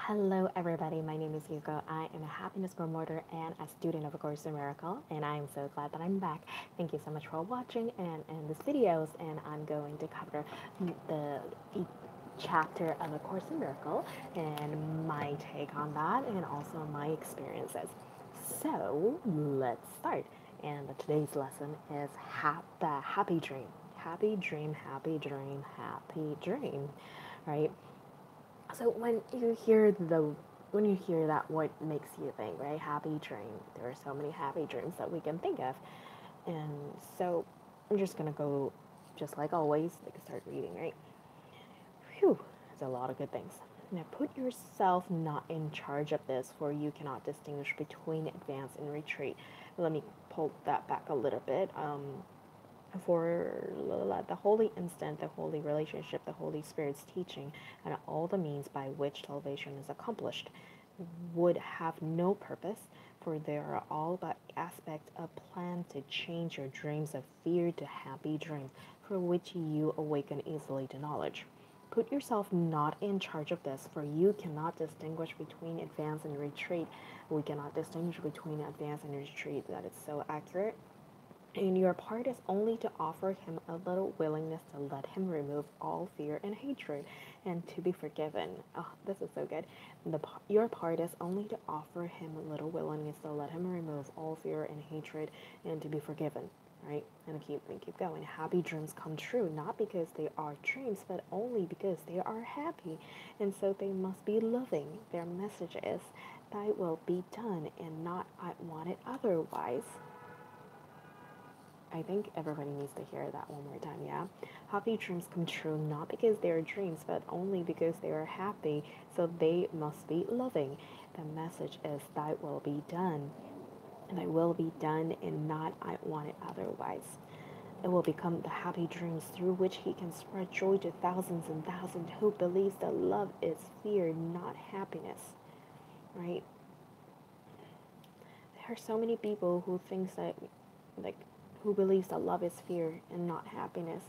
Hello, everybody. My name is Yuko. I am a happiness promoter and a student of A Course in Miracle, and I am so glad that I'm back. Thank you so much for watching and this videos. And I'm going to cover the each chapter of A Course in Miracle and my take on that, and also my experiences. So let's start. And today's lesson is the happy dream. Happy dream, happy dream, happy dream. Right? So when you hear that, what makes you think, right? Happy dream. There are so many happy dreams that we can think of, and so I'm just gonna go, just like always, like start reading, right? Phew, there's a lot of good things. Now put yourself not in charge of this, for you cannot distinguish between advance and retreat. Let me pull that back a little bit. For the holy instant, the holy relationship, the Holy Spirit's teaching, and all the means by which salvation is accomplished would have no purpose, for they are all but aspects of plan to change your dreams of fear to happy dreams, for which you awaken easily to knowledge. Put yourself not in charge of this, for you cannot distinguish between advance and retreat. We cannot distinguish between advance and retreat. That is so accurate. And your part is only to offer him a little willingness to let him remove all fear and hatred and to be forgiven. Oh, this is so good. Your part is only to offer him a little willingness to let him remove all fear and hatred and to be forgiven. Right? And keep going. Happy dreams come true, not because they are dreams, but only because they are happy. And so they must be loving. Their message is, thy will be done, and not I want it otherwise. I think everybody needs to hear that one more time, yeah? Happy dreams come true not because they are dreams, but only because they are happy, so they must be loving. The message is, thy will be done. Thy will be done, and not I want it otherwise. It will become the happy dreams through which he can spread joy to thousands and thousands who believes that love is fear, not happiness, right? There are so many people who thinks that, like, who believes that love is fear and not happiness.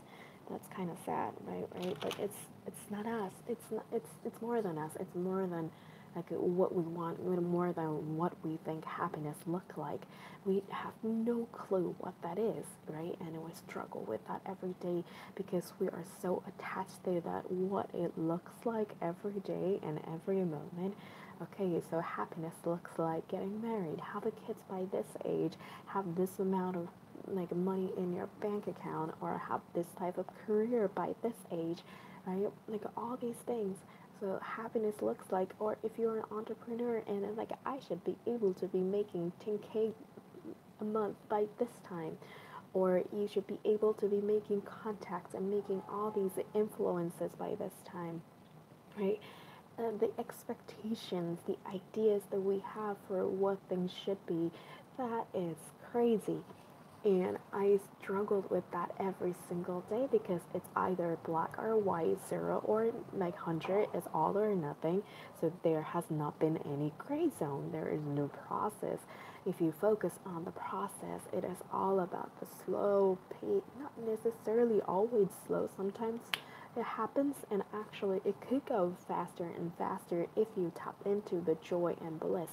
That's kind of sad, right? But it's not us. It's more than us. It's more than like what we want, more than what we think happiness look like. We have no clue what that is, right? And we struggle with that every day because we are so attached to that, what it looks like every day and every moment. Okay, so happiness looks like getting married, have a kids by this age, have this amount of like money in your bank account, or have this type of career by this age, right? Like all these things. So happiness looks like, or if you're an entrepreneur and like I should be able to be making 10K a month by this time, or you should be able to be making contacts and making all these influences by this time, right? The expectations, the ideas that we have for what things should be, that is crazy. And I struggled with that every single day because it's either black or white, 0 or like 100 is all or nothing. So there has not been any gray zone. There is no process. If you focus on the process, it is all about the slow pace, not necessarily always slow. Sometimes it happens, and actually it could go faster and faster if you tap into the joy and bliss.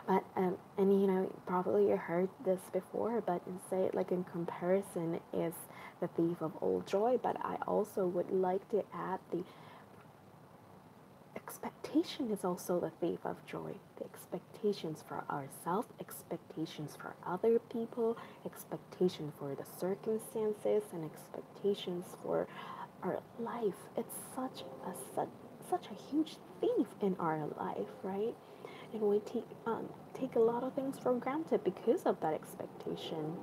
But and you know, probably you heard this before, but say like in comparison is the thief of all joy. But I also would like to add the expectation is also the thief of joy. The expectations for ourselves, expectations for other people, expectation for the circumstances, and expectations for our life. It's such a huge thief in our life, right? And we take a lot of things for granted because of that expectation,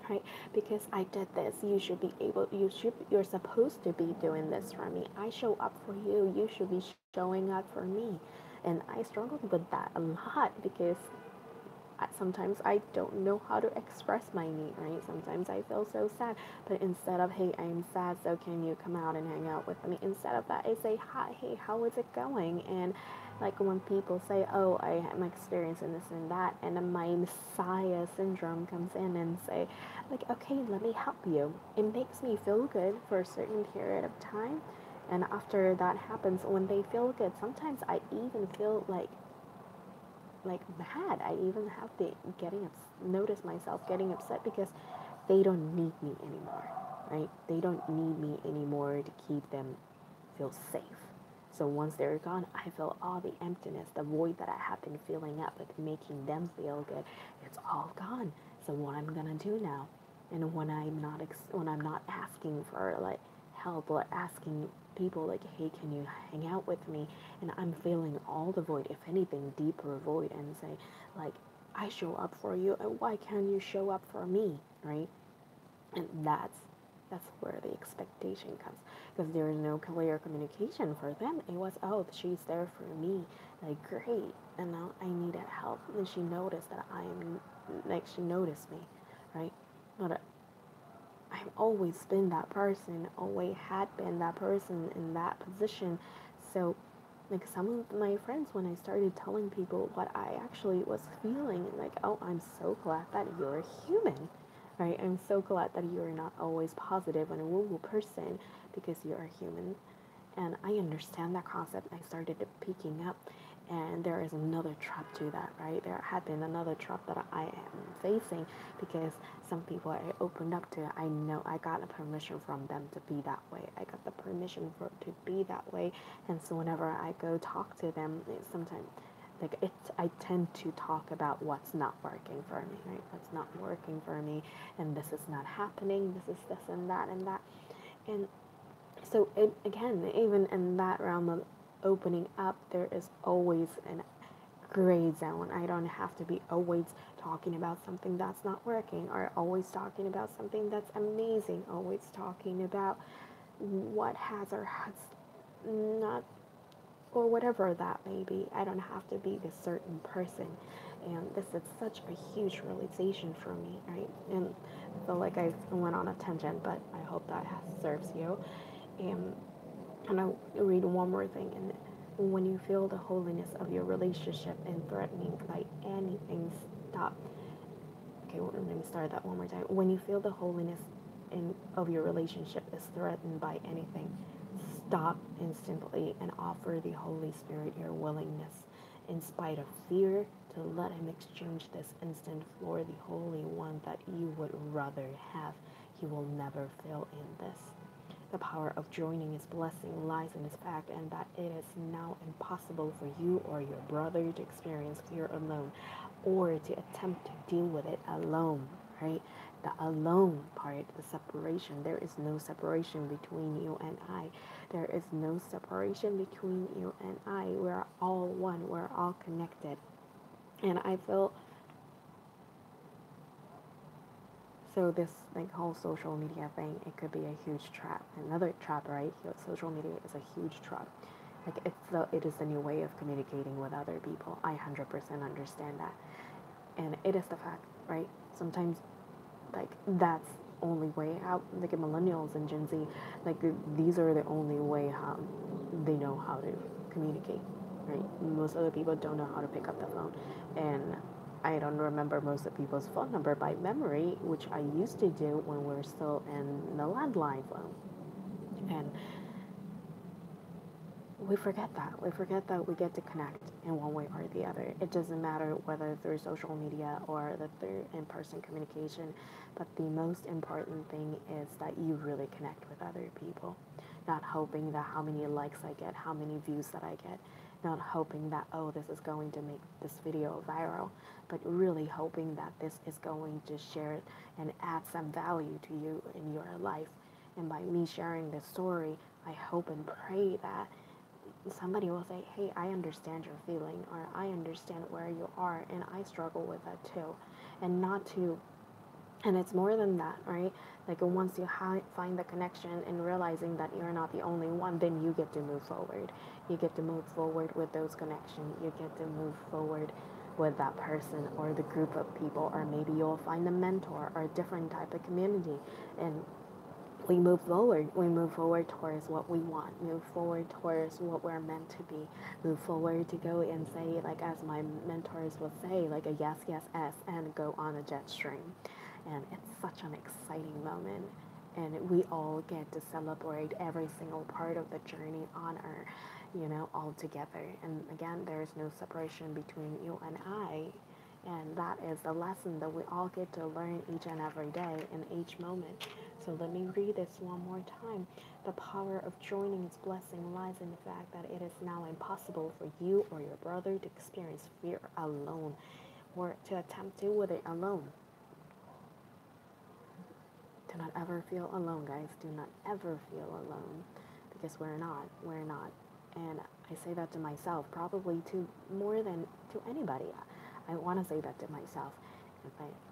right? Because I did this, you're supposed to be doing this for me. I show up for you, you should be showing up for me. And I struggled with that a lot because sometimes I don't know how to express my need, right? Sometimes I feel so sad, but instead of, hey, I'm sad, so can you come out and hang out with me? Instead of that, I say, hi, hey, how is it going? And like when people say, oh, I am experiencing this and that, and then my messiah syndrome comes in and say, like, okay, let me help you. It makes me feel good for a certain period of time, And after that happens, when they feel good, sometimes I even feel like mad. I even have the notice myself getting upset because they don't need me anymore, right? They don't need me anymore to keep them feel safe. So once they're gone, I feel all the emptiness, the void that I have been filling up with making them feel good. It's all gone. So what I'm gonna do now, and when I'm not asking for like help or asking people like, hey, can you hang out with me? And I'm feeling all the void, if anything, deeper void, and say like, I show up for you, and why can't you show up for me, right? And that's where the expectation comes, because there is no clear communication for them. It was, oh, she's there for me, like great, and now I needed help, and she noticed that she noticed me, right? But I've always been that person, always had been that person in that position. So like some of my friends, when I started telling people what I actually was feeling, like, oh, I'm so glad that you're human, right? I'm so glad that you're not always positive and a woo-woo person, because you're human. And I understand that concept. I started picking up, and there is another trap to that, right? There had been another trap that I am facing, because some people I opened up to, I know I got a permission from them to be that way. I got the permission to be that way, and so whenever I go talk to them, sometimes I tend to talk about what's not working for me, right? What's not working for me, and this is not happening. This is this and that and that, and so again, even in that realm of opening up, there is always a gray zone. I don't have to be always talking about something that's not working, or always talking about something that's amazing, always talking about what has or has not, or whatever that may be. I don't have to be this certain person. And this is such a huge realization for me, right? And I feel like I went on a tangent, but I hope that serves you. And and I'll read one more thing. And when you feel the holiness of your relationship and threatening by anything, stop. Okay, well, let me start that one more time. When you feel the holiness of your relationship is threatened by anything, stop instantly and offer the Holy Spirit your willingness, in spite of fear, to let Him exchange this instant for the Holy One that you would rather have. He will never fail in this. The power of joining His blessing lies in His fact, and that it is now impossible for you or your brother to experience fear alone, or to attempt to deal with it alone, right? The alone part, the separation. There is no separation between you and I. There is no separation between you and I. We're all one. We're all connected. And I feel so this like whole social media thing, it could be a huge trap. Another trap, right? Social media is a huge trap. Like it is the new way of communicating with other people. I 100% understand that, and it is the fact, right? Sometimes like that's only way out. Like millennials and Gen Z, like these are the only way how they know how to communicate, right? Most other people don't know how to pick up the phone, and I don't remember most of people's phone number by memory, which I used to do when we were still in the landline phone, and we forget that. We forget that we get to connect in one way or the other. It doesn't matter whether through social media or through in-person communication, but the most important thing is that you really connect with other people. Not hoping that how many likes I get, how many views that I get, not hoping that, oh, this is going to make this video viral, but really hoping that this is going to share and add some value to you in your life. And by me sharing this story, I hope and pray that somebody will say, hey, I understand your feeling, or I understand where you are, and I struggle with that too. And not to, and it's more than that, right? Like once you find the connection and realizing that you're not the only one, then you get to move forward. You get to move forward with those connections. You get to move forward with that person or the group of people, or maybe you'll find a mentor or a different type of community. And we move forward. We move forward towards what we want. Move forward towards what we're meant to be. Move forward to go and say, like as my mentors would say, like a yes, yes, yes, and go on a jet stream. And it's such an exciting moment. and we all get to celebrate every single part of the journey on our, all together. And again, there is no separation between you and I. And that is a lesson that we all get to learn each and every day in each moment. So let me read this one more time. The power of joining its blessing lies in the fact that it is now impossible for you or your brother to experience fear alone or to attempt to with it alone. Do not ever feel alone, guys. Do not ever feel alone because we're not. We're not. And I say that to myself, probably to more than to anybody. I want to say that to myself.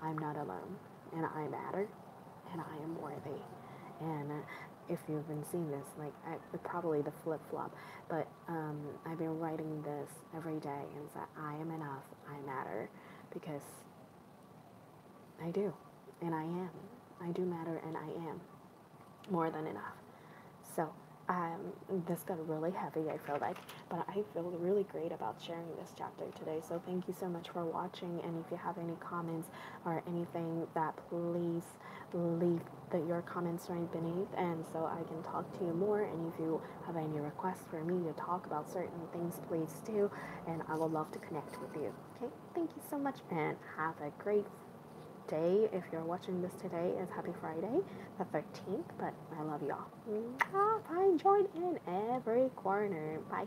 I'm not alone, and I matter, and I am worthy. And if you've been seeing this, like probably the flip flop, but I've been writing this every day, and that I am enough, I matter, because I do, and I am. I do matter, and I am more than enough. So this got really heavy, I feel like, but I feel really great about sharing this chapter today. So thank you so much for watching, and if you have any comments or anything, that please leave your comments right beneath, and so I can talk to you more. And if you have any requests for me to talk about certain things, please do, and I would love to connect with you. Okay, thank you so much, and have a great day. If you're watching this today, it's happy Friday the 13th, but I love y'all. Bye. Join in every corner. Bye.